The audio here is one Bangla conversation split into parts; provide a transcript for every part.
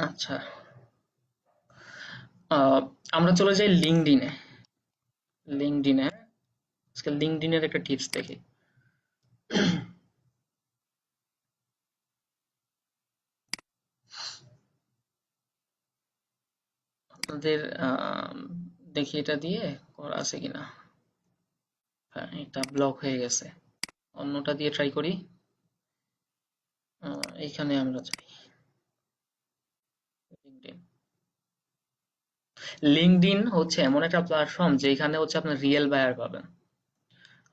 আচ্ছা, আহ, আমরা চলে যাই লিঙ্কডইনে। লিঙ্কডইনে আজকে লিঙ্কডইনের একটা টিপস দেখি। আপনাদের দেখি এটা দিয়ে করা আছে কিনা। হ্যাঁ, এটা ব্লক হয়ে গেছে। অন্যটা দিয়ে ট্রাই করি। এইখানে আমরা যাই। লিঙ্কডইন। লিঙ্কডইন হচ্ছে এমন একটা প্ল্যাটফর্ম যেখানে হচ্ছে আপনার রিয়েল বায়ার পাবেন।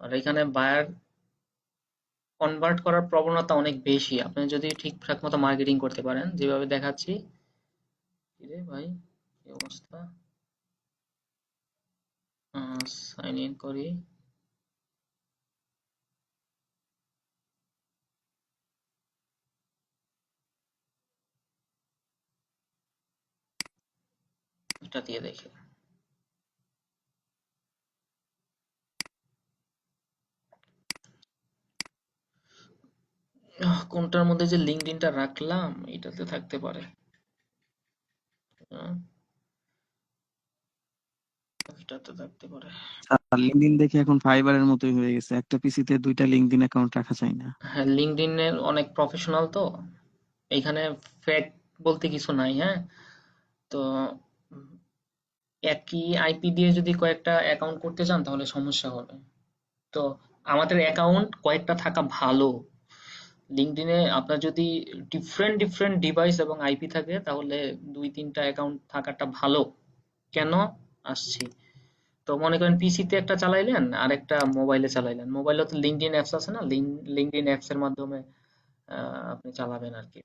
আর এখানে বায়ার কনভার্ট করার প্রবণতা অনেক বেশি, আপনি যদি ঠিকঠাক মতো মার্কেটিং করতে পারেন যেভাবে দেখাচ্ছি। কিরে ভাই, কি অবস্থা? সাইন ইন করি। এটা দিয়ে দেখি। কোনটার মধ্যে যে লিঙ্কডইনটা রাখলাম এটাতে থাকতে পারে। আহ, এটাতে থাকতে পারে। আর লিঙ্কডইন দেখে এখন ফাইবারের মতোই হয়ে গেছে, একটা পিসিতে দুইটা লিঙ্কডইন অ্যাকাউন্ট রাখা যায় না। হ্যাঁ, লিঙ্কডইনের অনেক প্রফেশনাল তো, এখানে ফেক বলতে কিছু নাই। হ্যাঁ, তো উম, একই আইপি দিয়ে যদি কয়েকটা অ্যাকাউন্ট করতে চান তাহলে সমস্যা হবে। তো আমাদের অ্যাকাউন্ট কয়েকটা থাকা ভালো। লিঙ্কডইনে আপনার যদি ডিফারেন্ট ডিফারেন্ট ডিভাইস এবং আইপি থাকে তাহলে দুই তিনটা অ্যাকাউন্ট থাকাটা ভালো। কেন? আসছি। তো মনে করেন পিসিতে একটা চালাইলেন আর একটা মোবাইলে চালাইলেন, মোবাইলে তো লিঙ্কডইন অ্যাপস আছে না, লিঙ্কডইন অ্যাপস এর মাধ্যমে আপনি চালাবেন আর কি।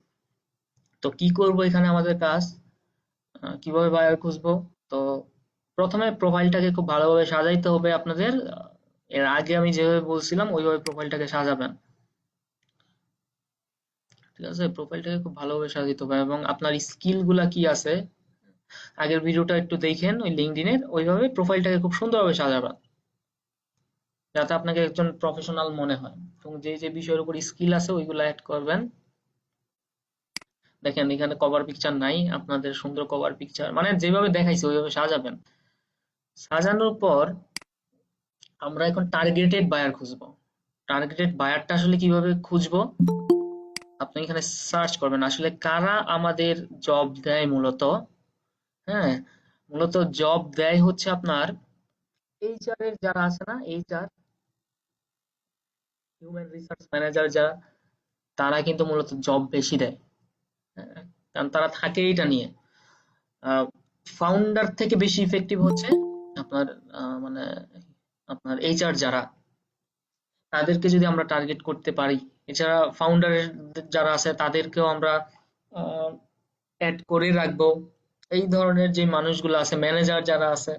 তো কি করব এখানে আমাদের কাজ, কিভাবে বায়ার খুঁজবো? তো প্রথমে প্রোফাইলটাকে খুব ভালোভাবে সাজাইতে হবে আপনাদের। এর আগে আমি যেভাবে বলছিলাম ওইভাবে প্রোফাইলটাকে সাজাবেন। ঠিক আছে, প্রোফাইলটাকে খুব ভালোভাবে সাজাইতে হবে এবং আপনার স্কিল গুলা কি আছে আগের ভিডিওটা একটু দেখেন ওই লিঙ্কডইনের, ওইভাবে প্রোফাইলটাকে খুব সুন্দরভাবে সাজাবেন যাতে আপনাকে একজন প্রফেশনাল মনে হয়। এবং যে যে বিষয়ের উপর স্কিল আছে ওইগুলো অ্যাড করবেন। দেখেন এখানে কভার পিকচার নাই, আপনাদের সুন্দর কভার পিকচার মানে যেভাবে দেখাইছে ওইভাবে সাজাবেন। সাজানোর পর আমরা এখন টার্গেটেড বায়ার খুঁজবো। টার্গেটেড বায়ারটা আসলে কিভাবে খুঁজবো? আপনি এখানে সার্চ করবেন আসলে কারা আমাদের জব দেয় মূলত। হ্যাঁ, মূলত জব দেয় হচ্ছে আপনার এইচআর এর যারা আছে না, এইচআর, হিউম্যান রিসোর্স ম্যানেজার যারা, তারা কিন্তু মূলত জব বেশি দেয়। হ্যাঁ, কারণ তারা থাকে এইটা নিয়ে। ফাউন্ডার থেকে বেশি ইফেক্টিভ হচ্ছে আপনার মানে আপনার এইচআর যারা, তাদেরকে যদি আমরা টার্গেট করতে পারি। এছাড়া ফাউন্ডারের যারা আছে তাদেরকেও আমরা অ্যাড করে রাখবো। এই ধরনের যে মানুষগুলো আছে, ম্যানেজার যারা আছে,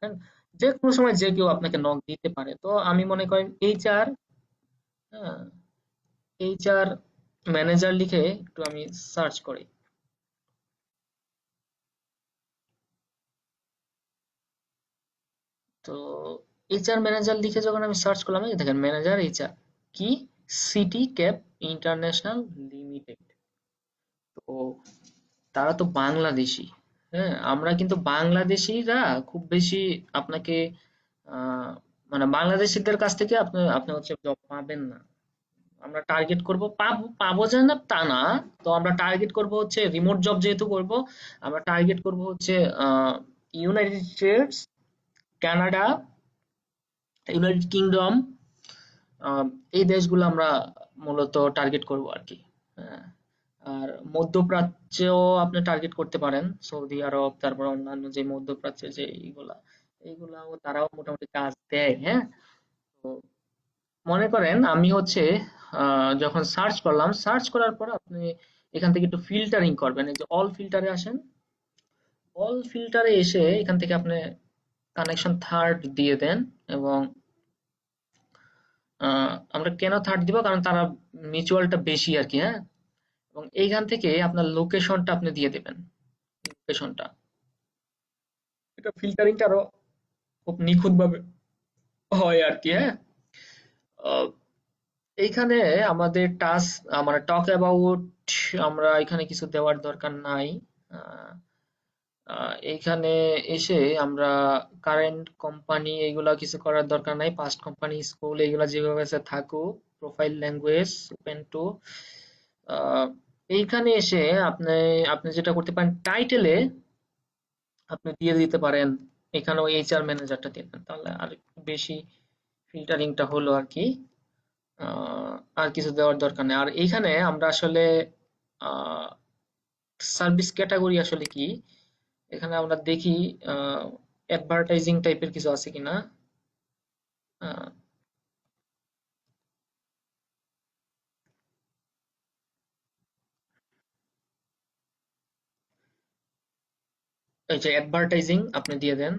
হ্যাঁ, যে কোনো সময় যে কেউ আপনাকে নক দিতে পারে। তো আমি মনে করেন এইচআর, হ্যাঁ, এইচআর ম্যানেজার লিখে একটু আমি সার্চ করি। তো এইচআর ম্যানেজার লিখে যখন আমি সার্চ করলাম, এই দেখেন ম্যানেজার এইচআর কি, সিটি ক্যাপ ইন্টারন্যাশনাল লিমিটেড। তো তারা তো বাংলাদেশী। হ্যাঁ, আমরা কিন্তু বাংলাদেশিরা খুব বেশি আপনাকে আহ, মানে বাংলাদেশিদের কাছ থেকে আপনি আপনি হচ্ছে জব পাবেন না। আমরা টার্গেট করব, পাবো পাবো যে না তা না। তো আমরা টার্গেট করব হচ্ছে রিমোট জব যেহেতু করব, আমরা টার্গেট করব হচ্ছে United states, Canada, United kingdom, এই দেশগুলো আমরা মূলত টার্গেট করব আর কি। হ্যাঁ, আর মধ্যপ্রাচ্যও আপনি টার্গেট করতে পারেন, সৌদি আরব, তারপর অন্যান্য যে মধ্যপ্রাচ্যের যে এইগুলা, এইগুলাও তারাও মোটামুটি কাজ দেয়। হ্যাঁ, তো মনে করেন আমি হচ্ছে যখন সার্চ করলাম, সার্চ করার পর আপনি এখান থেকে একটু ফিল্টারিং করবেন। এই যে অল ফিল্টারে আসেন, অল ফিল্টারে এসে এখান থেকে আপনি কানেকশন থার্ড দিয়ে দেন। এবং আমরা কেন থার্ড দিব, কারণ তারা মিউচুয়ালটা বেশি আর কি। হ্যাঁ, এবং এইখান থেকে আপনার লোকেশনটা আপনি দিয়ে দেবেন। লোকেশনটা, এটা ফিল্টারিংটা আরো খুব নিখুঁত ভাবে হয় আর কি। হ্যাঁ, আহ, এইখানে আমাদের টাস্ক, মানে টক অ্যাবাউট আমরা এখানে কিছু দেওয়ার দরকার নাই। আহ, এইখানে এসে আমরা কারেন্ট কোম্পানি এগুলা কিছু করার দরকার নাই, পাস্ট কোম্পানি, স্কুল এগুলা যেভাবে আছে থাকুক। Profile language open to. এইখানে এসে আপনি আপনি যেটা করতে পারেন, টাইটেলে আপনি দিয়ে দিতে পারেন এখানেও এইচআর ম্যানেজারটা দিয়ে দেন, তাহলে আর একটু বেশি ফিল্টারিংটা হলো আর কি। আর কিছু দেওয়ার দরকার নেই। আর এইখানে আমরা আসলে সার্ভিস ক্যাটাগরি আসলে কি, এখানে আমরা দেখি অ্যাডভার্টাইজিং টাইপের কিছু আছে কিনা। আহ, এই যে অ্যাডভার্টাইজিং আপনি দিয়ে দেন।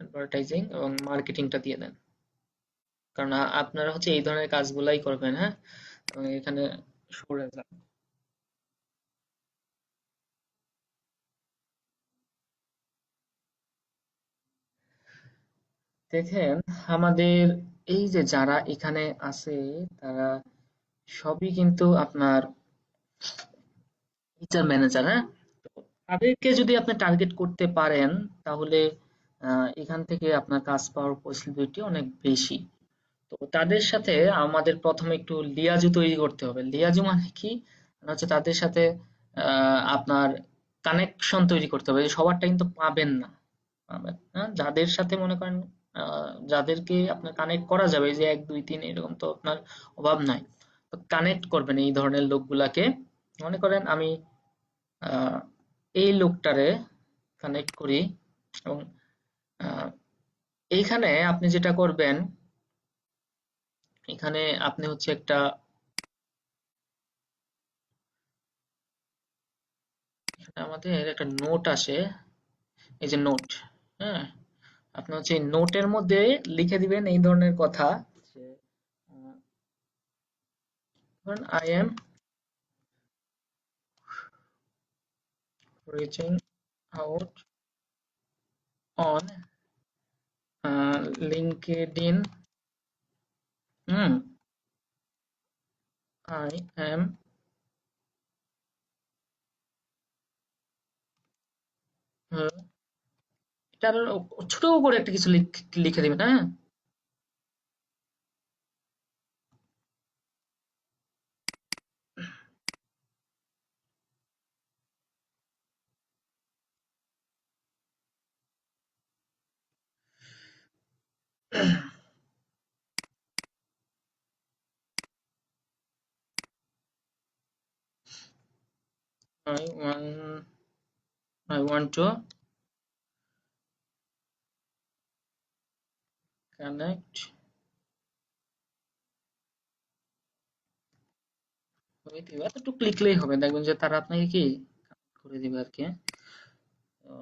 অ্যাডভার্টাইজিং এবং মার্কেটিংটা দিয়ে দেন, কারণ আপনারা হচ্ছে এই ধরনের কাজগুলাই করবেন। হ্যাঁ, এবং এখানে সরে যান। দেখেন, আমাদের এই যে যারা এখানে আছে, তারা সবই কিন্তু আপনার এইচআর ম্যানেজার। হ্যাঁ, তাদেরকে যদি আপনি টার্গেট করতে পারেন, তাহলে এখান থেকে আপনার কাজ পাওয়ার পসিবিলিটি অনেক বেশি। তো তাদের সাথে আমাদের প্রথমে একটু লিয়াজু তৈরি করতে হবে। লিয়াজু মানে কি? মানে হচ্ছে তাদের সাথে আপনার কানেকশন তৈরি করতে হবে। সবারটা কিন্তু পাবেন না। পাবেন, হ্যাঁ? যাদের সাথে মনে করেন যাদেরকে আপনার কানেক্ট করা যাবে, এই যে ১, ২, ৩ এরকম তো আপনার অভাব নাই। তো কানেক্ট করবেন এই ধরনের লোকগুলাকে। মনে করেন আমি আহ, এই লোকটারে কানেক্ট করি, এবং আহ, এইখানে আপনি যেটা করবেন, এখানে আপনি হচ্ছে একটা, এখানে আমাদের একটা নোট আসে, এই যে নোট। হ্যাঁ, আপনি হচ্ছে এই নোটের মধ্যে লিখে দিবেন এই ধরনের কথা যে I am reaching out on LinkedIn. হুম, আই এম, এটার ছোট করে একটা কিছু লিখে দিবেন। হ্যাঁ, I one I want to connect with you, এতটুকু লিখলেই হবে, দেখবেন যে তারা আপনাকে কি করে দিবে আর কি। তো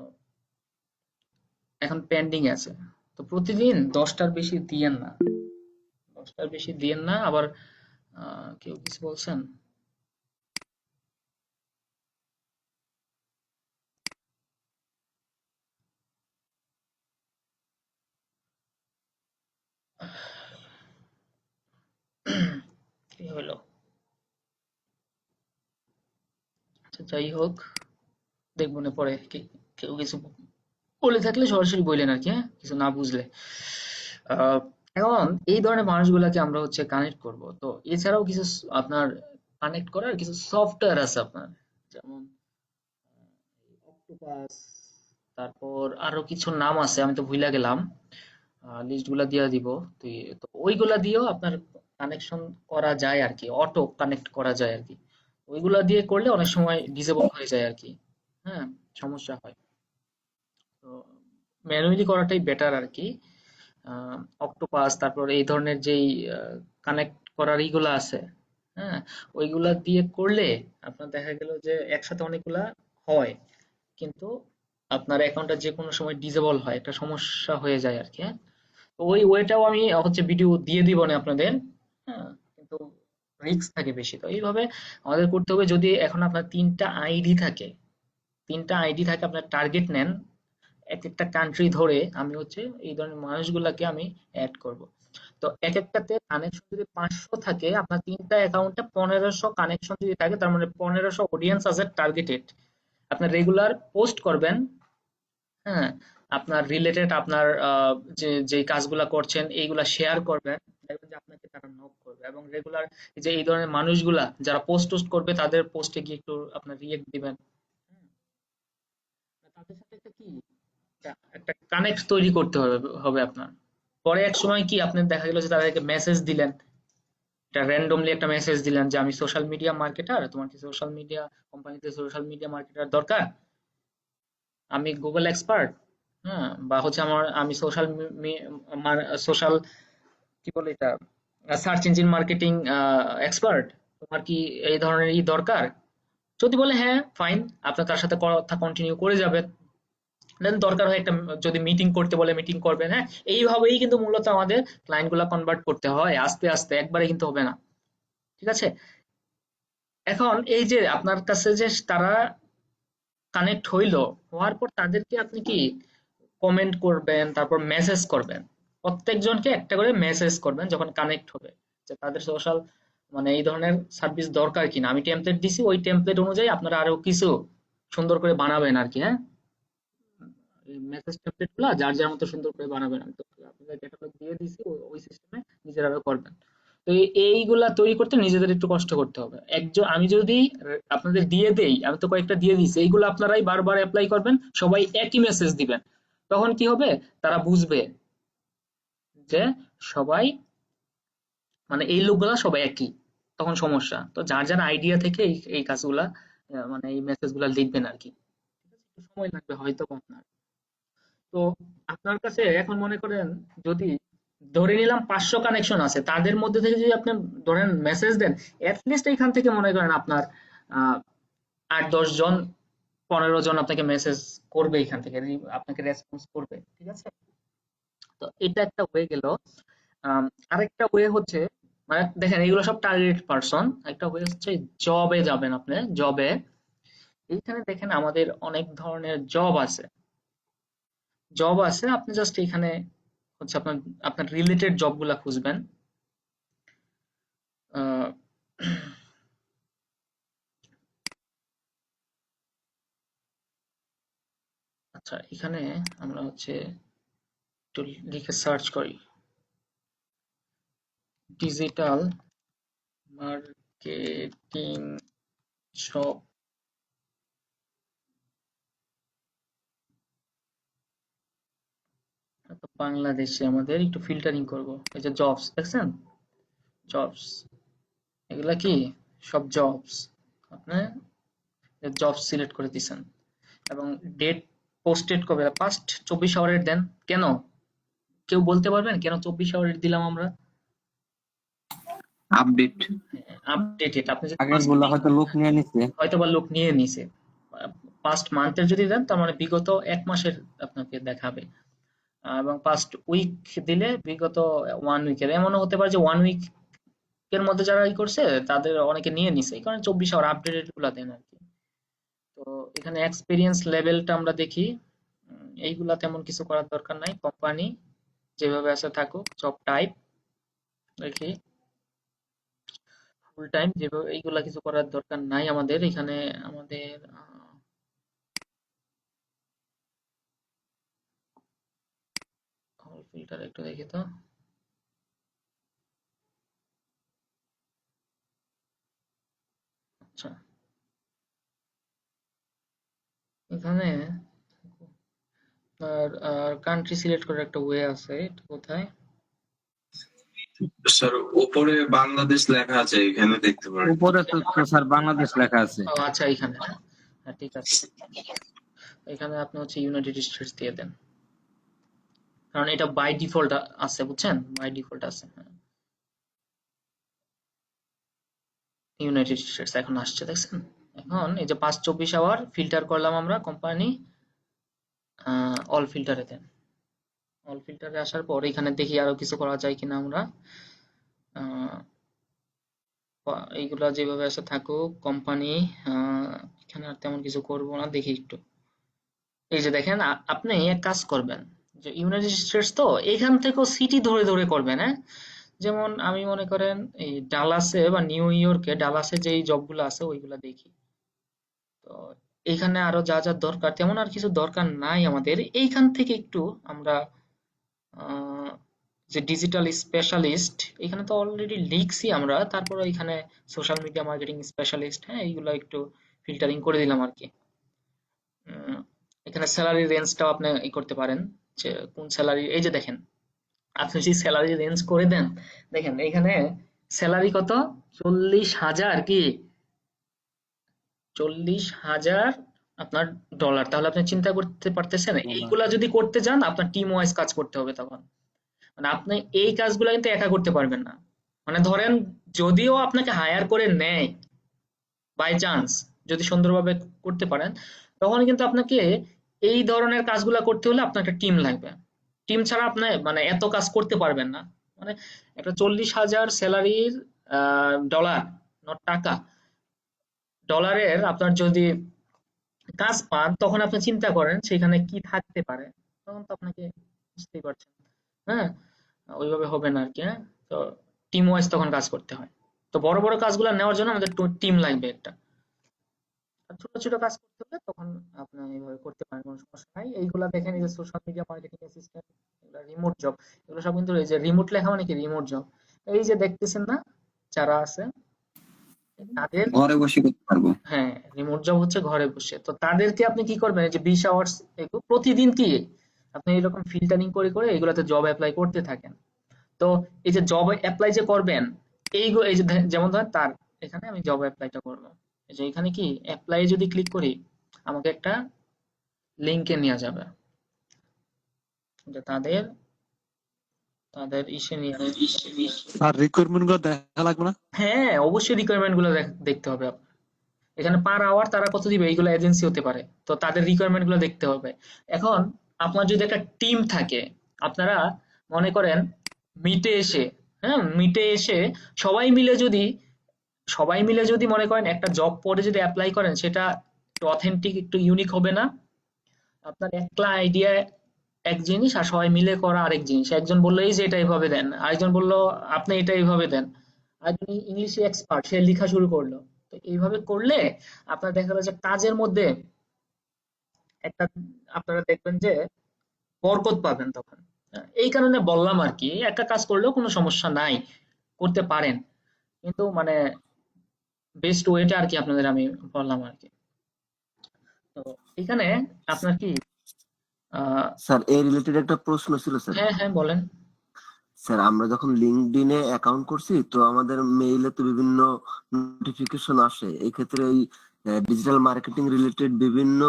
এখন পেন্ডিং আছে। তো প্রতিদিন ১০টার বেশি দিয়েন না, ১০টার বেশি দিয়েন না। আবার কেউ কিছু বলছেন? কি হলো? আচ্ছা, যাই হোক, দেখবো না পরে কেউ কিছু বলে থাকলে সরাসরি বললেন আর কি, হ্যাঁ, কিছু না বুঝলে। আহ, এখন এই ধরনের মানুষগুলাকে আমরা হচ্ছে কানেক্ট করব। তো এছাড়াও কিছু আপনার কানেক্ট করার কিছু সফটওয়্যার আছে আপনার, যেমন অক্টোপাস, তারপর আরো কিছু নাম আছে, আমি তো ভুলে গেলাম। লিস্ট গুলা দিয়ে দিব। তো তো ওইগুলা দিয়েও আপনার কানেকশন করা যায় আর কি, অটো কানেক্ট করা যায় আর কি। ওইগুলা দিয়ে করলে অনেক সময় ডিসেবল হয়ে যায় আর কি। হ্যাঁ, সমস্যা হয়। তো ম্যানুয়ালি করাটাই বেটার আর কি। অক্টোপাস, তারপর এই ধরনের যেই কানেক্ট করার ইগুলা আছে, হ্যাঁ, ওইগুলা দিয়ে করলে আপনার দেখা গেল যে একসাথে অনেকগুলা হয়, কিন্তু আপনার অ্যাকাউন্টটা যে কোনো সময় ডিসেবল হয়, একটা সমস্যা হয়ে যায় আর কি। হ্যাঁ, তো ওই ওয়েটাও আমি হচ্ছে ভিডিও দিয়ে দিব না আপনাদের। হ্যাঁ, কিন্তু রিস্ক থাকে বেশি। তো এইভাবে আমাদের করতে হবে। যদি এখন আপনার ৩টা আইডি থাকে, আপনার টার্গেট নেন, এক একটা কান্ট্রি ধরে আমি হচ্ছে এই ধরনের মানুষগুলাকে আমি অ্যাড করব। তো এক একটাতে কানেকশন যদি 500 থাকে, আপনার তিনটা অ্যাকাউন্টে 1500 কানেকশন যদি থাকে, তার মানে 1500 অডিয়েন্স আছে টার্গেটেড। আপনার রেগুলার পোস্ট করবেন, হ্যাঁ, আপনার রিলেটেড আপনার যে যে কাজগুলা করছেন এইগুলা শেয়ার করবেন, দেখবেন যে আপনাকে তারা নক করবে। এবং রেগুলার যে এই ধরনের মানুষগুলা যারা পোস্ট টোস্ট করবে তাদের পোস্টে গিয়ে একটু আপনার রিয়েক্ট দিবেন। হুম, তাদের সাথে একটা কি একটা কানেক্ট তৈরি করতে হবে হবে আপনার। পরে এক সময় কি আপনার দেখা গেল যে তাদেরকে মেসেজ দিলেন, এটা র্যান্ডমলি একটা মেসেজ দিলেন যে আমি সোশ্যাল মিডিয়া মার্কেটার, তোমার কি সোশ্যাল মিডিয়া কোম্পানিতে সোশ্যাল মিডিয়া মার্কেটার দরকার, আমি গুগল এক্সপার্ট, হ্যাঁ, বা হচ্ছে আমি সোশ্যাল কি বলে এটা সার্চ ইঞ্জিন মার্কেটিং এক্সপার্ট, তোমার কি এই ধরনের দরকার। যদি বলে হ্যাঁ, ফাইন, আপনি তার সাথে কথা কন্টিনিউ করে যাবেন। দেন দরকার হয় একটা, যদি মিটিং করতে বলে মিটিং করবেন। হ্যাঁ, এইভাবেই কিন্তু মূলত আমাদের ক্লায়েন্ট গুলা কনভার্ট করতে হয়, আস্তে আস্তে, একবারে কিন্তু হবে না। ঠিক আছে। এখন এই যে আপনার কাছে যে তারা কানেক্ট হইলো, হওয়ার পর তাদেরকে আপনি কি কমেন্ট করবেন, তারপর মেসেজ করবেন। প্রত্যেকজনকে একটা করে মেসেজ করবেন যখন কানেক্ট হবে, যে তাদের সোশ্যাল মানে এই ধরনের সার্ভিস দরকার কিনা। আমি টেমপ্লেট দিছি, ওই টেমপ্লেট অনুযায়ী আপনারা আরো কিছু সুন্দর করে বানাবেন আর কি। হ্যাঁ, মেসেজ টেমপ্লেট গুলা যার যার মতো সুন্দর করে বানাবেন। আমি তো আপনাদের ক্যাটালগ দিয়ে দিছি, ওই সিস্টেমে নিজেরা করবেন। তো এইগুলা তৈরি করতে নিজেদের একটু কষ্ট করতে হবে। একজন আমি যদি আপনাদের দিয়ে দেই, আমি তো কয়েকটা দিয়ে দিছি, এইগুলো আপনারাই বারবার অ্যাপ্লাই করবেন, সবাই একই মেসেজ দিবেন। তখন কি হবে, তারা বুঝবে যে সবাই মানে এই লোকগুলা সবাই একই। তখন সমস্যা তো যার যার আইডিয়া থেকে এই কাজগুলা মানে এই মেসেজ গুলা লিখবেন আর কি। ঠিক আছে? একটু সময় লাগবে হয়তো বা আপনার। তো আপনার কাছে এখন মনে করেন, যদি ধরে নিলাম 500 কানেকশন আছে, তাদের মধ্যে থেকে যদি আপনি ধরেন মেসেজ দেন, লিস্ট এখান থেকে মনে করেন আপনার 8-10 জন, 15 জন আপনাকে মেসেজ করবে, এখান থেকে আপনাকে রেসপন্স করবে। ঠিক আছে। তো এটা একটা হয়ে গেল। আম, আরেকটা ওয়ে হচ্ছে, মানে দেখেন এগুলো সব টার্গেট পারসন। একটা ওয়ে হচ্ছে জবে যাবেন আপনি, জবে। এইখানে দেখেন আমাদের অনেক ধরনের জব আছে, আপনি জাস্ট এখানে হচ্ছে আপনার আপনার রিলেটেড জব গুলা খুঁজবেন। আহ, আচ্ছা, এখানে আমরা হচ্ছে একটু লিখে সার্চ করি, ডিজিটাল মার্কেটিং জব। বাংলাদেশে আমাদের একটু ফিল্টারিং করব। এই যে জবস দেখছেন, জবস, এগুলা কি সব জবস। আপনি জবস সিলেক্ট করে দিছেন এবং ডেট পোস্টেড কবে, পাস্ট 24 আওয়ারের দেন। কেন, কেউ বলতে পারবেন কেন 24 আওয়ারের দিলাম আমরা? আপডেট। আপডেটেড, আপনি যদি আগের পাস্ট গুলা উইক, হয়তো লোক নিয়ে নিছে। হয়তো বা লোক নিয়ে নিছে। পাস্ট মান্থের যদি দেন, তার মানে বিগত 1 মাসের আপনাকে দেখাবে। এবং পাস্ট উইক দিলে বিগত 1 উইকের। এমনও হতে পারে যে 1 উইক এর মধ্যে যারা করছে তাদের অনেকে নিয়ে নিছে, এই কারণে 24 আওয়ার আপডেটেড গুলা দেন আর কি। তো এখানে এক্সপিরিয়েন্স লেভেলটা আমরা দেখি। এইগুলা তেমন কিছু করার দরকার নাই, কোম্পানি যেভাবে আছে থাকুক। জব টাইপ দেখি, ফুল টাইম, যেভাবে, এইগুলা কিছু করার দরকার নাই আমাদের এখানে। আমাদের ফিল্টার একটু দেখি তো। আচ্ছা, এখানে আর কান্ট্রি সিলেক্ট করার একটা ওয়ে আছে, এটা কোথায়? স্যার উপরে বাংলাদেশ লেখা আছে, এখানে দেখতে পারেন। উপরে তো স্যার বাংলাদেশ লেখা আছে। ও আচ্ছা, এখানে না? হ্যাঁ, ঠিক আছে। এখানে আপনি হচ্ছে ইউনাইটেড স্টেটস দিয়ে দেন, কারণ এটা বাই ডিফল্ট আছে, বুঝছেন, বাই ডিফল্ট আছে। হ্যাঁ, ইউনাইটেড স্টেটস এখন আসছে, দেখছেন। এখন এই যে 5-24 আওয়ার ফিল্টার করলাম আমরা, কোম্পানি অল ফিল্টারে দেন। অল ফিল্টারে আসার পর এখানে দেখি আরো কিছু করা যায় কিনা আমরা। আহ, এইগুলা যেভাবে আছে থাকুক, কোম্পানি। এখানে আর তেমন কিছু করব না, দেখি একটু। এই যে দেখেন আপনি এক কাজ করবেন যে ইউনাইটেড স্টেটস তো এখান থেকেও সিটি ধরে ধরে করবেন, হ্যাঁ। যেমন আমি মনে করেন এই ডালাসে বা নিউ ইয়র্কে ডালাসে যেই জবগুলো আছে ওইগুলা দেখি। তো এইখানে আরো যা যা দরকার তেমন আর কিছু দরকার নাই আমাদের, এইখান থেকে একটু আমরা আহ, যে ডিজিটাল স্পেশালিস্ট এখানে তো অলরেডি লিখছি আমরা, তারপর এখানে সোশ্যাল মিডিয়া মার্কেটিং স্পেশালিস্ট, হ্যাঁ এইগুলো একটু ফিল্টারিং করে দিলাম আর কি। উম, এখানে স্যালারি রেঞ্জটাও আপনি ই করতে পারেন যে কোন স্যালারি, এই যে দেখেন আপনি যদি স্যালারি রেঞ্জ করে দেন, দেখেন এখানে স্যালারি কত, 40,000 কি, 40,000 আপনার ডলার। তাহলে আপনি চিন্তা করতে পারতেছেন ডলার। এইগুলা যদি করতে যান আপনার টিম ওয়াইজ কাজ করতে হবে তখন। মানে আপনি এই কাজগুলো কিন্তু একা করতে পারবেন না। মানে ধরেন যদিও আপনাকে হায়ার করে নেয় বাই চান্স, যদি সুন্দরভাবে করতে পারেন, তখন কিন্তু আপনাকে এই ধরনের কাজগুলা করতে হলে আপনার একটা টিম লাগবে। টিম ছাড়া আপনি মানে এত কাজ করতে পারবেন না। মানে একটা 40,000 স্যালারির ডলার, নট টাকা, ডলারের আপনার যদি কাজ পান তখন আপনি চিন্তা করেন সেখানে কি থাকতে পারে, তখন তো আপনাকে বুঝতেই পারছেন। হ্যাঁ, ওইভাবে হবে না আর কি। হ্যাঁ, তো টিম ওয়াইজ তখন কাজ করতে হয়। তো বড় বড় কাজগুলো নেওয়ার জন্য আমাদের টিম লাগবে একটা। আর ছোট ছোট কাজ করতে হলে তখন আপনি এইভাবে করতে পারেন, কোনো সমস্যা নাই। এইগুলা দেখেন এই যে সোশ্যাল মিডিয়া মার্কেটিং অ্যাসিস্ট্যান্ট, এগুলা রিমোট জব। এগুলো সব কিন্তু এই যে রিমোট লেখা মানে কি রিমোট জব। এই যে দেখতেছেন না যারা আছে তাদের, ঘরে বসে করতে পারবো। হ্যাঁ রিমোট জব হচ্ছে ঘরে বসে। তো তাদেরকে আপনি কি করবেন, এই যে 20 আওয়ার্স প্রতিদিন কি আপনি এরকম ফিল্টারিং করে করে এগুলাতে জব অ্যাপ্লাই করতে থাকেন। তো এই যে জব অ্যাপ্লাই যে করবেন, এই যে যেমন ধরেন তার এখানে আমি জব অ্যাপ্লাইটা করব, এই যে এখানে কি অ্যাপ্লাই যদি ক্লিক করি আমাকে একটা লিংকে নিয়ে যাবে, যে তাদের তাদের ইসে নিয়ে আসবে। আর রিকোয়ারমেন্ট গুলো দেখা লাগবে না? হ্যাঁ অবশ্যই রিকোয়ারমেন্ট গুলো দেখতে হবে আপনার। এখানে পার আওয়ার তারা কত দিবে, এইগুলো এজেন্সি হতে পারে, তো তাদের রিকোয়ারমেন্ট গুলো দেখতে হবে। এখন আপনার যদি একটা টিম থাকে, আপনারা মনে করেন মিটে এসে, হ্যাঁ মিটে এসে সবাই মিলে যদি সবাই মিলে যদি মনে করেন একটা জব পড়ে যদি অ্যাপ্লাই করেন, সেটা একটু অথেন্টিক একটু ইউনিক হবে না? আপনার একলা আইডিয়া এক জিনিস আর সবাই মিলে করা আরেক জিনিস। একজন বললো এই যে এটা এইভাবে দেন, আরেকজন বললো আপনি এটা এইভাবে দেন, আরেকজন ইংলিশে এক্সপার্ট সে লেখা শুরু করলো। তো এইভাবে করলে আপনার দেখা গেলো যে কাজের মধ্যে একটা, আপনারা দেখবেন যে বরকত পাবেন তখন। এই কারণে বললাম আর কি, একটা কাজ করলেও কোনো সমস্যা নাই, করতে পারেন, কিন্তু মানে বেস্ট ওয়েটা আর কি আপনাদের আমি বললাম আর কি। তো এখানে আপনার কি স্যার এই রিলেটেড একটা প্রশ্ন ছিল স্যার। হ্যাঁ হ্যাঁ বলেন। স্যার আমরা যখন লিঙ্কডইনে অ্যাকাউন্ট করছি তো আমাদের মেইলে তো বিভিন্ন নোটিফিকেশন আসে, এই ক্ষেত্রে এই ডিজিটাল মার্কেটিং রিলেটেড বিভিন্ন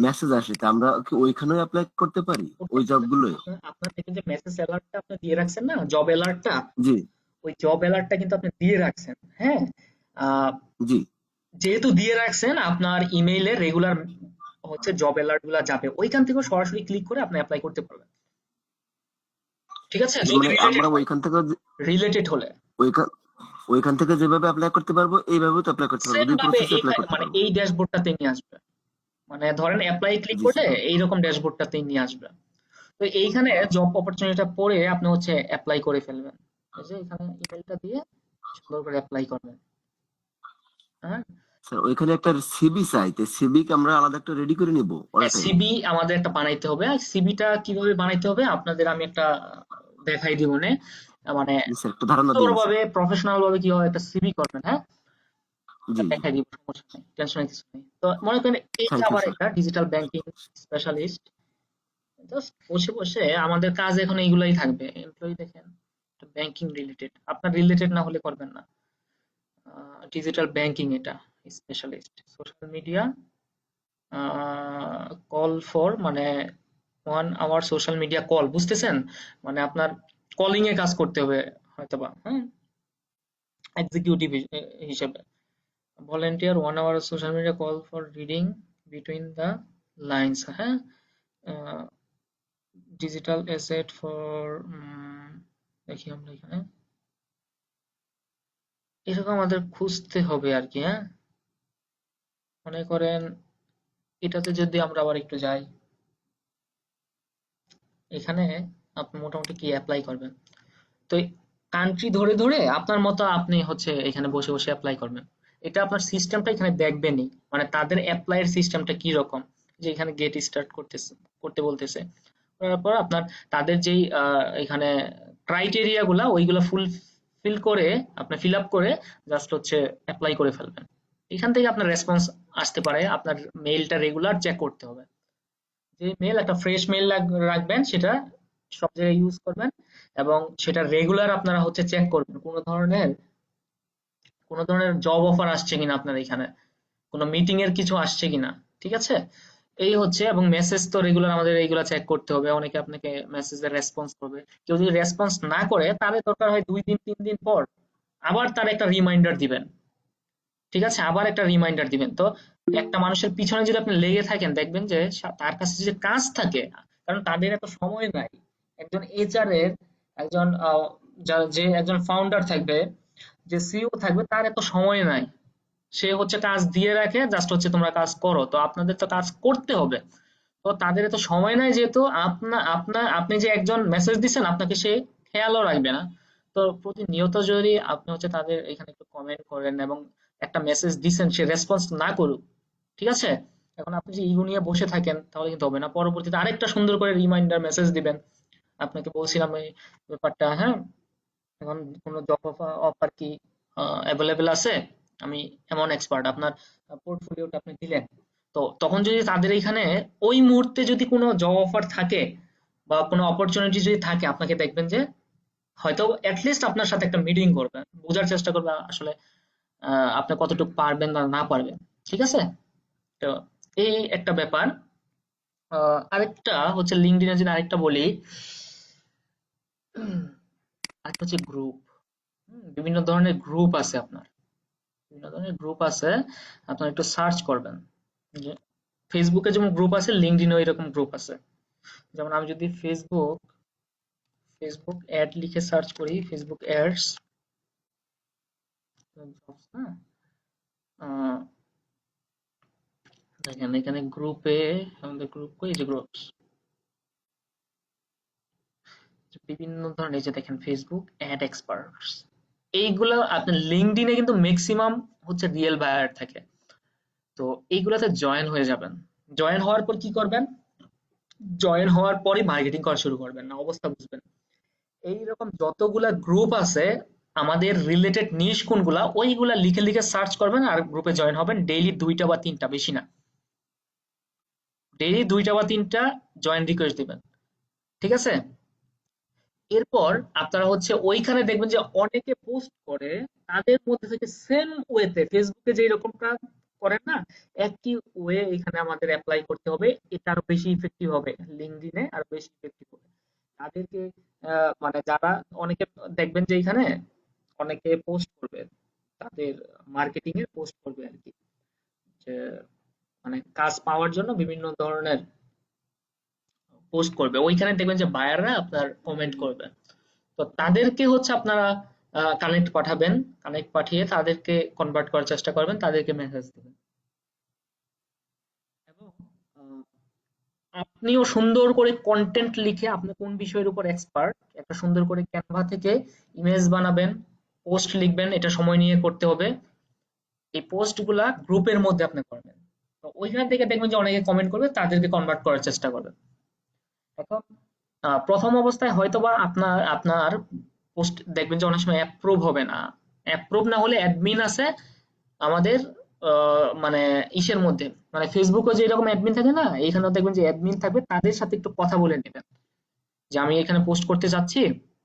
মেসেজ আসে, তা আমরা কি ওইখানেও অ্যাপ্লাই করতে পারি করতে ওই পারেন। জবগুলোই? আপনার দেখবেন যে মেসেজ অ্যালার্টটা আপনি দিয়ে রাখছেন না, জব অ্যালার্টটা, জি ওই জব অ্যালার্টটা কিন্তু আপনি দিয়ে রাখছেন, হ্যাঁ। আহ, জি যেহেতু দিয়ে রাখছেন আপনার ইমেইলে রেগুলার হচ্ছে জব অ্যালার্ট গুলা যাবে, ওইখান থেকে সরাসরি ক্লিক করে আপনি অ্যাপ্লাই করতে পারবেন। ঠিক আছে, যদি মানে রিলেটেড আমরা হয়, ওইখান থেকে রিলেটেড হলে ওইখান ওইখান থেকে যেভাবে অ্যাপ্লাই করতে পারবো এইভাবেও তো অ্যাপ্লাই করতে পারবো, সেম দুই ভাবে প্রসেসে অ্যাপ্লাই করতে মানে পারবো। এই ড্যাশবোর্ডটাতে নিয়ে আসবে। মানে ধরেন অ্যাপ্লাই ক্লিক জি করলে স্যার। এইরকম ড্যাশবোর্ডটাতেই নিয়ে আসবে। তো এইখানে জব অপরচুনিটিটা পড়ে আপনি হচ্ছে অ্যাপ্লাই করে ফেলবেন। এই যে এখানে ইমেলটা দিয়ে সুন্দর করে অ্যাপ্লাই করবেন। হ্যাঁ, স্যার ওইখানে একটা সিবি চাই, তো সিবি কে আমরা আলাদা একটা রেডি করে নিব অল টাইম? সিবি আমাদের একটা বানাইতে হবে। আর সিবিটা কিভাবে বানাইতে হবে আপনাদের আমি একটা দেখাই দিব নে, মানে জি স্যার, একটু ধারণা দিন স্যার। সুন্দরভাবে প্রফেশনাল ভাবে কিভাবে একটা সিবি করবেন, হ্যাঁ এটা জি জি। দেখাই দিব, সমস্যা নেই, টেনশনের কিছু নেই। তো মনে করেন এই যে থ্যাংক ইউ আবার স্যার। একটা ডিজিটাল ব্যাংকিং স্পেশালিস্ট, জাস্ট বসে বসে আমাদের কাজ এখন এইগুলাই থাকবে। এমপ্লয়ি দেখেন ব্যাংকিং রিলেটেড, আপনার রিলেটেড না হলে করবেন না। ডিজিটাল ব্যাংকিং এটা specialist, social media call for, মানে 1 আওয়ার সোশ্যাল মিডিয়া কল, বুঝতেছেন? মানে আপনার কলিং এ কাজ করতে হবে হয়তোবা, হ্যাঁ এক্সিকিউটিভ হিসেবে। Volunteer 1 hour social media call for reading between the lines, হ্যাঁ ডিজিটাল অ্যাসেট ফর, দেখি আমরা এখানে এরকম আমাদের খুঁজতে হবে আর কি। হ্যাঁ, মনে করেন এটাতে যদি আমরা আবার একটু যাই, এখানে আপনি মোটামুটি কি অ্যাপ্লাই করবেন। তো কান্ট্রি ধরে ধরে আপনার মতো আপনি হচ্ছে এখানে বসে বসে অ্যাপ্লাই করবেন। এটা আপনার সিস্টেমটা এখানে দেখবেনই, মানে তাদের অ্যাপ্লাই এর সিস্টেমটা কি রকম। যে এখানে গেট স্টার্ট করতে বলতেছে, করার পর আপনার তাদের যেই এখানে ক্রাইটেরিয়া গুলা ওইগুলা ফিল করে আপনি ফিল আপ করে জাস্ট হচ্ছে অ্যাপ্লাই করে ফেলবেন। এখান থেকে আপনার রেসপন্স আসতে পারে, আপনার মেইলটা রেগুলার চেক করতে হবে। যে মেল একটা ফ্রেশ মেল রাখবেন, সেটা সব জায়গায় ইউজ করবেন এবং সেটা রেগুলার আপনারা হচ্ছে চেক করবেন কোনো ধরনের জব অফার আসছে কিনা, আপনার এখানে কোনো মিটিং এর কিছু আসছে কিনা। ঠিক আছে, এই হচ্ছে। এবং মেসেজ তো রেগুলার আমাদের এইগুলা চেক করতে হবে। অনেকে আপনাকে মেসেজের রেসপন্স করবে, কেউ যদি রেসপন্স না করে তাহলে দরকার হয় 2 দিন 3 দিন পর আবার তার একটা রিমাইন্ডার দিবেন। ঠিক আছে, আবার একটা রিমাইন্ডার দিবেন। তো একটা মানুষের পিছনে যদি আপনি লেগে থাকেন, দেখবেন যে তার কাছে যে কাজ থাকে, কারণ তাদের এত সময় নাই। একজন এইচআর এর একজন যে একজন ফাউন্ডার থাকবে, যে সিইও থাকবে, তার এত সময় নাই। সে হচ্ছে কাজ দিয়ে রাখে, জাস্ট হচ্ছে তোমরা কাজ করো। তো আপনাদের তো কাজ করতে হবে। তো তাদের এত সময় নাই, যেহেতু আপনি যে একজন মেসেজ দিচ্ছেন আপনাকে সে খেয়ালও রাখবে না। তো প্রতিনিয়ত যদি আপনি হচ্ছে তাদের এখানে একটু কমেন্ট করেন এবং একটা মেসেজ দিচ্ছেন সে রেসপন্স না করুক, ঠিক আছে, এখন আপনি যে ইগো নিয়ে বসে থাকেন তাহলে কিন্তু হবে না। পরবর্তীতে আরেকটা সুন্দর করে রিমাইন্ডার মেসেজ দিবেন। আপনাকে বলছিলাম এই ব্যাপারটা, হ্যাঁ, এখন কোনো জব অফার কি অ্যাভেলেবেল আছে, আমি এমন এক্সপার্ট, আপনার পোর্টফোলিওটা আপনি দিলেন। তো তখন যদি তাদের এখানে ওই মুহূর্তে যদি কোনো জব অফার থাকে বা কোনো অপরচুনিটি যদি থাকে, আপনাকে দেখবেন যে হয়তো অ্যাটলিস্ট আপনার সাথে একটা মিটিং করবে, বোঝার চেষ্টা করবে আসলে আপনি কতটুকু পারবেন না না পারবেন। ঠিক আছে, তো এই একটা ব্যাপার। আরেকটা হচ্ছে লিঙ্কডইনের জন্য আরেকটা বলি, আরেকটা হচ্ছে গ্রুপ। বিভিন্ন ধরনের গ্রুপ আছে আপনার, বিভিন্ন ধরনের গ্রুপ আছে। আপনারা একটু সার্চ করবেন যে ফেসবুকে যেমন গ্রুপ আছে, লিঙ্কডইনে এরকম গ্রুপ আছে। যেমন আমি যদি ফেসবুক অ্যাড লিখে সার্চ করি, ফেসবুক অ্যাডস, হ্যাঁ, দেখেন এখানে গ্রুপে আমাদের গ্রুপ কই, যে গ্রুপস বিভিন্ন ধরনের, এই যে দেখেন ফেসবুক অ্যাড এক্সপার্টস, এইগুলা আপনার লিঙ্কডইনে কিন্তু ম্যাক্সিমাম হচ্ছে রিয়েল বায়ার থাকে। তো এইগুলাতে জয়েন হয়ে যাবেন। জয়েন হওয়ার পর কি করবেন, জয়েন হওয়ার পরই মার্কেটিং করা শুরু করবেন, না অবস্থা বুঝবেন। এইরকম যতগুলা গ্রুপ আছে আমাদের রিলেটেড নিশ কোনগুলা, ওইগুলা লিখে লিখে সার্চ করবেন আর গ্রুপে জয়েন হবেন। ডেইলি 2টা বা 3টা, বেশি না, ডেইলি 2টা বা 3টা জয়েন রিকোয়েস্ট দিবেন। ঠিক আছে, এরপর আপনারা হচ্ছে ওইখানে দেখবেন যে অনেকে পোস্ট করে, তাদের মধ্যে থেকে সেম ওয়েতে ফেসবুকে যে এরকমটা করেন না, একই ওয়ে এখানে আমাদের অ্যাপ্লাই করতে হবে। এটা আরো বেশি ইফেক্টিভ হবে, লিঙ্কডইনে আরো বেশি ইফেক্টিভ হবে। তাদেরকে মানে যারা অনেকে দেখবেন যে এখানে অনেকে পোস্ট করবে, তাদের মার্কেটিং এর পোস্ট করবে আর কি, যে মানে কাজ পাওয়ার জন্য বিভিন্ন ধরনের পোস্ট করবে। ওইখানে দেখবেন যে বায়াররা আপনার কমেন্ট করবে। তো তাদেরকে হচ্ছে আপনারা কানেক্ট পাঠাবেন, কানেক্ট পাঠিয়ে তাদেরকে কনভার্ট করার চেষ্টা করবেন, তাদেরকে মেসেজ দিবেন। এবং আহ, আপনিও সুন্দর করে কন্টেন্ট লিখে আপনি কোন বিষয়ের উপর এক্সপার্ট, একটা সুন্দর করে ক্যানভা থেকে ইমেজ বানাবেন, পোস্ট লিখবেন, এটা সময় নিয়ে করতে হবে। এই পোস্ট গুলা গ্রুপের মধ্যে আপনি করবেন। তো ওইখান থেকে দেখবেন যে অনেকে কমেন্ট করবে, তাদেরকে কনভার্ট করার চেষ্টা করবেন। এখন প্রথম অবস্থায় হয়তোবা আপনার আপনার পোস্ট দেখবেন যে অনেক সময় অ্যাপ্রুভ হবে না। অ্যাপ্রুভ না হলে অ্যাডমিন আছে আমাদের মানে ইসের মধ্যে, মানে ফেসবুকে যে এরকম অ্যাডমিন থাকে না, এখানেও দেখবেন যে অ্যাডমিন থাকবে, তাদের সাথে একটু কথা বলে নেবেন যে আমি এখানে পোস্ট করতে যাচ্ছি,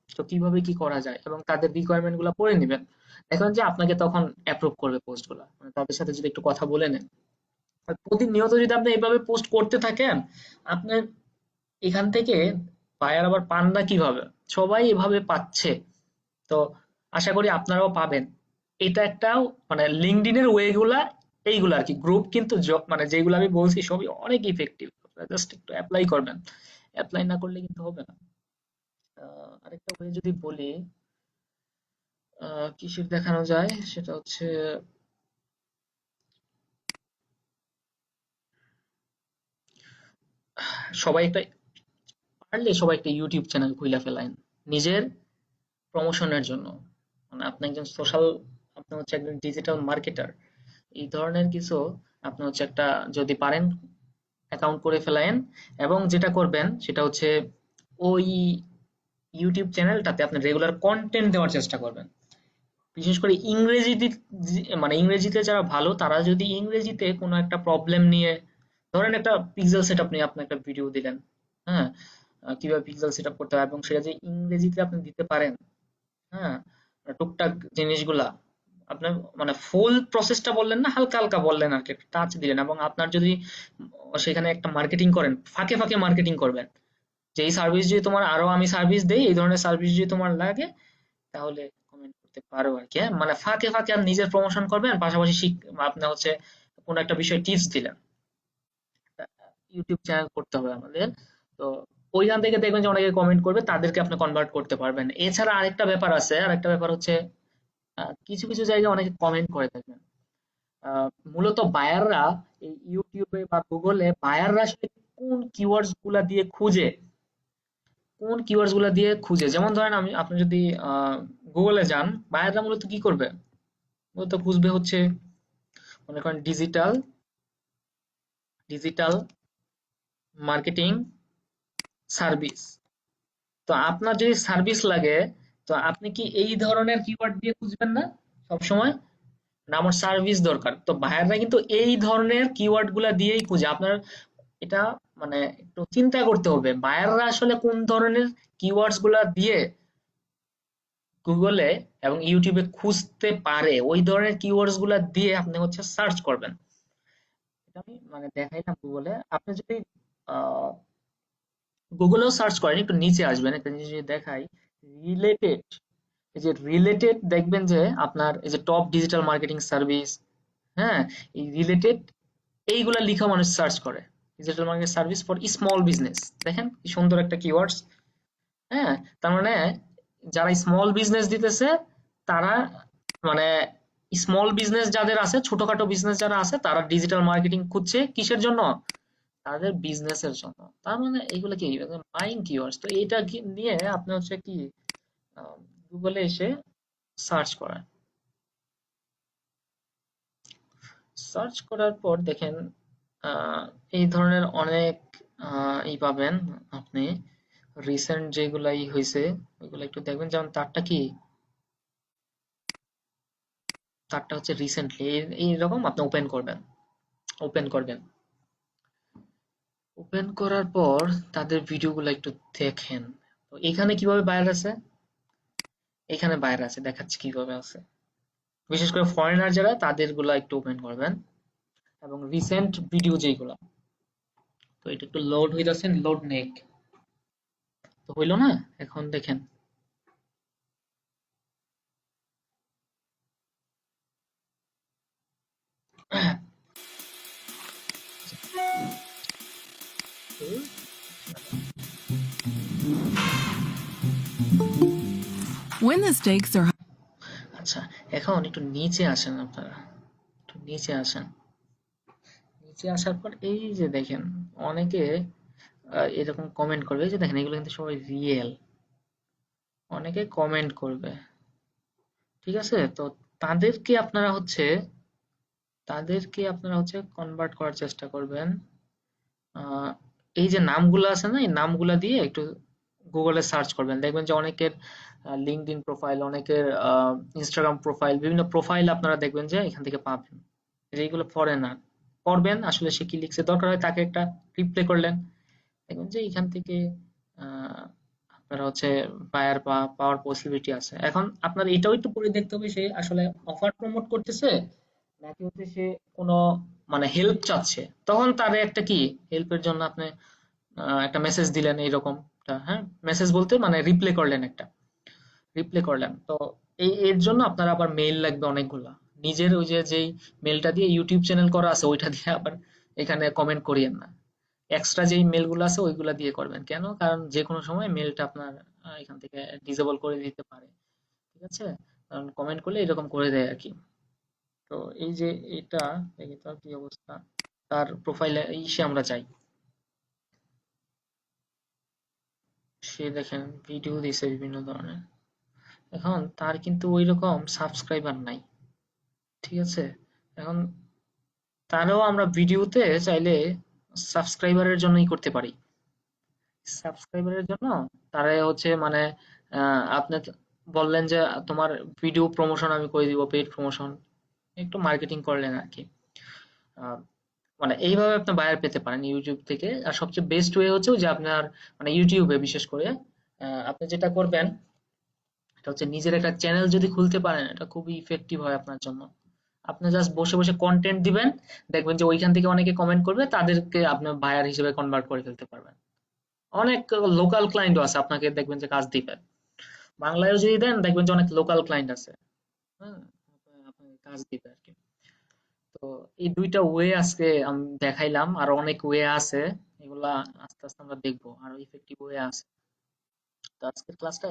তো কিভাবে কি করা যায়, এবং তাদের রিকোয়ারমেন্ট গুলো পড়ে নেবেন। দেখবেন যে আপনাকে তখন অ্যাপ্রুভ করবে পোস্ট গুলা, মানে তাদের সাথে যদি একটু কথা বলে নেন। আর প্রতিনিয়ত যদি আপনি এইভাবে পোস্ট করতে থাকেন, আপনার এখান থেকে বায়ার আবার পান না কিভাবে, সবাই এভাবে পাচ্ছে। তো আশা করি আপনারাও পাবেন। এটা একটা মানে লিঙ্কডইনের ওয়ে গুলা এইগুলা আর কি। গ্রুপ কিন্তু মানে যেগুলো আমি বলছি সবই অনেক ইফেক্টিভ, জাস্ট একটু অ্যাপ্লাই করবেন। অ্যাপ্লাই না করলে কিন্তু হবে না। আরেকটা ওয়ে যদি বলি, কিসের দেখানো যায়, সেটা হচ্ছে সবাই একটা পারলে সবাই একটা ইউটিউব চ্যানেল খুইলা ফেলাইন নিজের প্রমোশনের জন্য। মানে আপনি একজন সোশ্যাল, আপনি হচ্ছে একজন ডিজিটাল মার্কেটার, এই ধরনের কিছু আপনি হচ্ছে একটা যদি পারেন অ্যাকাউন্ট করে ফেলায়েন। এবং যেটা করবেন সেটা হচ্ছে ওই ইউটিউব চ্যানেলটাতে আপনি রেগুলার কন্টেন্ট দেওয়ার চেষ্টা করবেন। বিশেষ করে ইংরেজিতে, মানে ইংরেজিতে যারা ভালো তারা যদি ইংরেজিতে কোনো একটা প্রবলেম নিয়ে, ধরেন একটা পিক্সেল সেটআপ নিয়ে আপনি একটা ভিডিও দিলেন, হ্যাঁ, কিভাবে পিক্সেল সেটআপ করতে হয় এবং সেটা যে ইংরেজিতে আপনি দিতে পারেন, হ্যাঁ, টুকটাক জিনিসগুলা আপনার মানে ফুল প্রসেসটা বললেন না, হালকা হালকা বললেন আর কি, একটা টাচ দিলেন। এবং আপনার যদি সেখানে একটা মার্কেটিং করেন, ফাঁকে ফাঁকে মার্কেটিং করবেন যে এই সার্ভিস যদি তোমার, আরো আমি সার্ভিস দেই, এই ধরনের সার্ভিস যদি তোমার লাগে তাহলে কমেন্ট করতে পারো আর কি, হ্যাঁ? মানে ফাঁকে ফাঁকে আপনি নিজের প্রমোশন করবেন, পাশাপাশি আপনি হচ্ছে কোনো একটা বিষয়ে টিপস দিলেন। ইউটিউব চ্যানেল করতে হবে আমাদের। তো ওইখান থেকে দেখবেন যে অনেকে কমেন্ট করবে, তাদেরকে আপনি কনভার্ট করতে পারবেন। এছাড়া আরেকটা ব্যাপার আছে, আরেকটা ব্যাপার হচ্ছে কিছু কিছু জায়গায় অনেকে কমেন্ট করে থাকবেন। মূলত বায়াররা এই ইউটিউবে বা গুগলে বায়াররা আসলে কোন কিওয়ার্ডস গুলা দিয়ে খুঁজে, কোন কিওয়ার্ডস গুলা দিয়ে খুঁজে, যেমন ধরেন আপনি যদি গুগলে যান, বায়াররা মূলত কি করবে, মূলত খুঁজবে হচ্ছে মনে করেন ডিজিটাল ডিজিটাল মার্কেটিং সার্ভিস। তো আপনার যদি সার্ভিস লাগে, তো আপনি কি এই ধরনের কিওয়ার্ড দিয়ে খুঁজবেন না সব সময়? না আমার সার্ভিস দরকার, তো বায়াররা কিন্তু এই ধরনের কিওয়ার্ড গুলা দিয়েই খুঁজে। আপনার এটা মানে একটু চিন্তা করতে হবে বায়াররা আসলে কোন ধরনের কিওয়ার্ডস গুলা দিয়ে গুগলে এবং ইউটিউবে খুঁজতে পারে, ওই ধরনের কিওয়ার্ডস গুলা দিয়ে আপনি হচ্ছে সার্চ করবেন। এটা আমি মানে দেখাইলাম গুগলে। আপনি যদি আহ গুগলেও সার্চ করেন, একটু নিচে আসবেন, একটা জিনিস যদি দেখাই, রিলেটেড, এই যে রিলেটেড দেখবেন যে আপনার এই যে টপ ডিজিটাল মার্কেটিং সার্ভিস, হ্যাঁ, এই রিলেটেড এইগুলা লিখা মানুষ সার্চ করে। Digital marketing service for small business, দেখেন কি সুন্দর একটা কিওয়ার্ডস, হ্যাঁ। তার মানে যারা স্মল বিজনেস দিতেছে তারা মানে স্মল বিজনেস যাদের আছে, ছোটখাটো বিজনেস যারা আছে, তারা ডিজিটাল মার্কেটিং খুঁজছে কিসের জন্য, তাদের বিজনেসের জন্য। তার মানে এগুলো কি বাইং কিওয়ার্ডস। তো এইটা নিয়ে আপনি হচ্ছে কি গুগলে এসে সার্চ করেন। সার্চ করার পর দেখেন আহ, এই ধরনের অনেক ই পাবেন আপনি। রিসেন্ট যেগুলাই হয়েছে ওইগুলো একটু দেখবেন, যেমন তারটা কি, তারটা হচ্ছে রিসেন্টলি এইরকম আপনি ওপেন করবেন, ওপেন করবেন। ওপেন করার পর তাদের ভিডিওগুলো একটু দেখেন। তো এখানে কিভাবে বাইরে আছে, এখানে বাইরে আছে, দেখাচ্ছে কিভাবে আছে। বিশেষ করে ফরেনার যারা তাদের গুলা একটু ওপেন করবেন এবং রিসেন্ট ভিডিও যেগুলা। তো এটা একটু লোড হইতাছে, লোড নেক, তো হইলো না। এখন দেখেন When the stakes are আচ্ছা, এখন একটু নিচে আসেন, আপনারা একটু নিচে আসেন। নিচে আসার পর এই যে দেখেন অনেকে এরকম কমেন্ট করবে, এই যে দেখেন এগুলো কিন্তু সবাই রিয়েল, অনেকে কমেন্ট করবে, ঠিক আছে? তো তাদেরকে আপনারা হচ্ছে কনভার্ট করার চেষ্টা করবেন। আহ, এই যে নামগুলো আছে না, এই নামগুলা দিয়ে একটু গুগলে সার্চ করবেন, দেখবেন যে অনেকের লিঙ্কডইন প্রোফাইল, অনেকের ইনস্টাগ্রাম প্রোফাইল, বিভিন্ন প্রোফাইল আপনারা দেখবেন যে এখান থেকে পাবেন। এইগুলো ফরেনার করবেন, আসলে সে কি লিখছে, দরকার হয় তাকে একটা রিপ্লাই করলেন, দেখবেন যে এখান থেকে আহ, আপনারা হচ্ছে বায়ার পাওয়ার পসিবিলিটি আছে। এখন আপনার এটাও একটু পরে দেখতে হবে সে আসলে অফার প্রমোট করতেছে নাকি হচ্ছে সে কোনো মানে হেল্প চাচ্ছে। তখন তারে একটা কি হেল্পের জন্য আপনি একটা মেসেজ দিলেন এইরকম, হ্যাঁ, মেসেজ বলতে মানে রিপ্লাই করলেন, একটা রিপ্লাই করলেন। তো এর জন্য আপনার আবার মেইল লাগবে অনেকগুলা। নিজের ওই যে যেই মেলটা দিয়ে ইউটিউব চ্যানেল করা আছে ওইটা দিয়ে আবার এখানে কমেন্ট করিয়েন না। এক্সট্রা যেই মেলগুলো আছে ওইগুলা দিয়ে করবেন। কেন? কারণ যে কোনো সময় মেলটা আপনার এখান থেকে ডিসেবল করে দিতে পারে, ঠিক আছে? কারণ কমেন্ট করলে এরকম করে দেয় আর কি। তো এই যে এটা দেখি তার কি অবস্থা, তার প্রোফাইলে ইসে আমরা যাই। সে দেখেন ভিডিও দিছে বিভিন্ন ধরনের, এখন তার কিন্তু ওইরকম সাবস্ক্রাইবার নাই, ঠিক আছে? এখন তারও আমরা ভিডিওতে চাইলে সাবস্ক্রাইবারের জন্যই করতে পারি, সাবস্ক্রাইবারের জন্য তারা হচ্ছে মানে আপনি বললেন যে তোমার ভিডিও প্রমোশন আমি করে দিব, পেইড প্রমোশন একটু মার্কেটিং করলেন আর কি। আহ, মানে এইভাবে আপনি বায়ার পেতে পারেন ইউটিউব থেকে। আর সবচেয়ে বেস্ট ওয়ে হচ্ছে যে আপনার মানে ইউটিউবে বিশেষ করে আপনি যেটা করবেন এটা হচ্ছে নিজের একটা চ্যানেল যদি খুলতে পারেন, এটা খুবই ইফেক্টিভ হয় আপনার জন্য। আপনি জাস্ট বসে বসে কন্টেন্ট দিবেন, দেখবেন যে ওইখান থেকে অনেকে কমেন্ট করবে, তাদেরকে আপনি বায়ার হিসেবে কনভার্ট করে ফেলতে পারবেন। অনেক লোকাল ক্লায়েন্টও আছে, আপনাকে দেখবেন যে কাজ দিবে। বাংলায়ও যদি দেন দেখবেন যে অনেক লোকাল ক্লায়েন্ট আছে, হ্যাঁ, আপনাকে কাজ দিবে আর কি। তো এই দুইটা ওয়ে আজকে আমি দেখাইলাম, আর অনেক ওয়ে আছে, এগুলা আস্তে আস্তে আমরা দেখবো, আরো ইফেক্টিভ ওয়ে আছে। তো আজকের ক্লাসটা